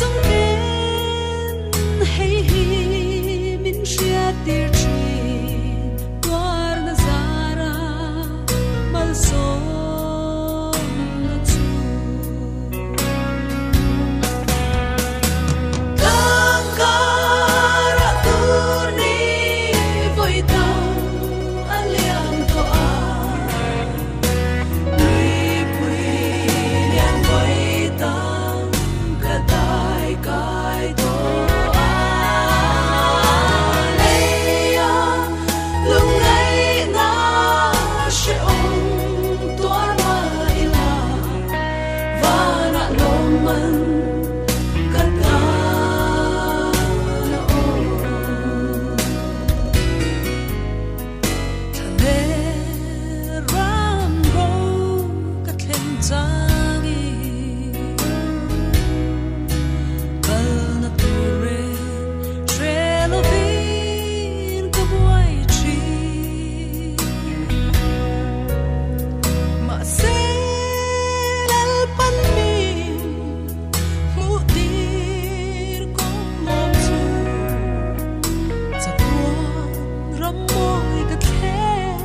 dung đến hay hi min chia tir chin qua na zara mal son na chu kang kara tur ni voi tang aliam to a lui pui lian voi tang ka dai kai to a leia lung ngai na she ong tuar ma ila vana lom man ka ta na o thale ram ro ka thlen changi kalna ture trelovin ka buai chi ma se lal pan min mu dir ko mom chu cha tuan ram moi ka thlen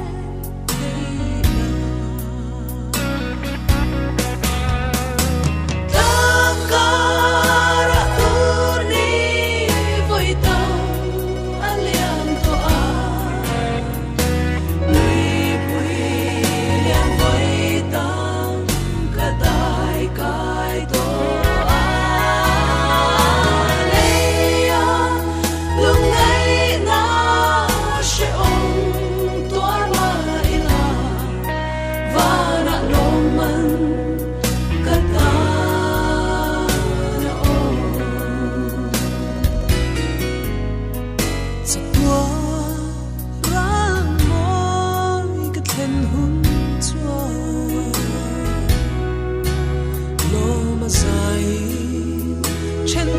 kang kara tur ni voi tang aliam to a lui pui lian voi tang ka dai kai to a leia lung ngai na she ong tuar ma ila vana lom man ka ta na o sa tua rang moi ka thlen hun chua lo ma sai chen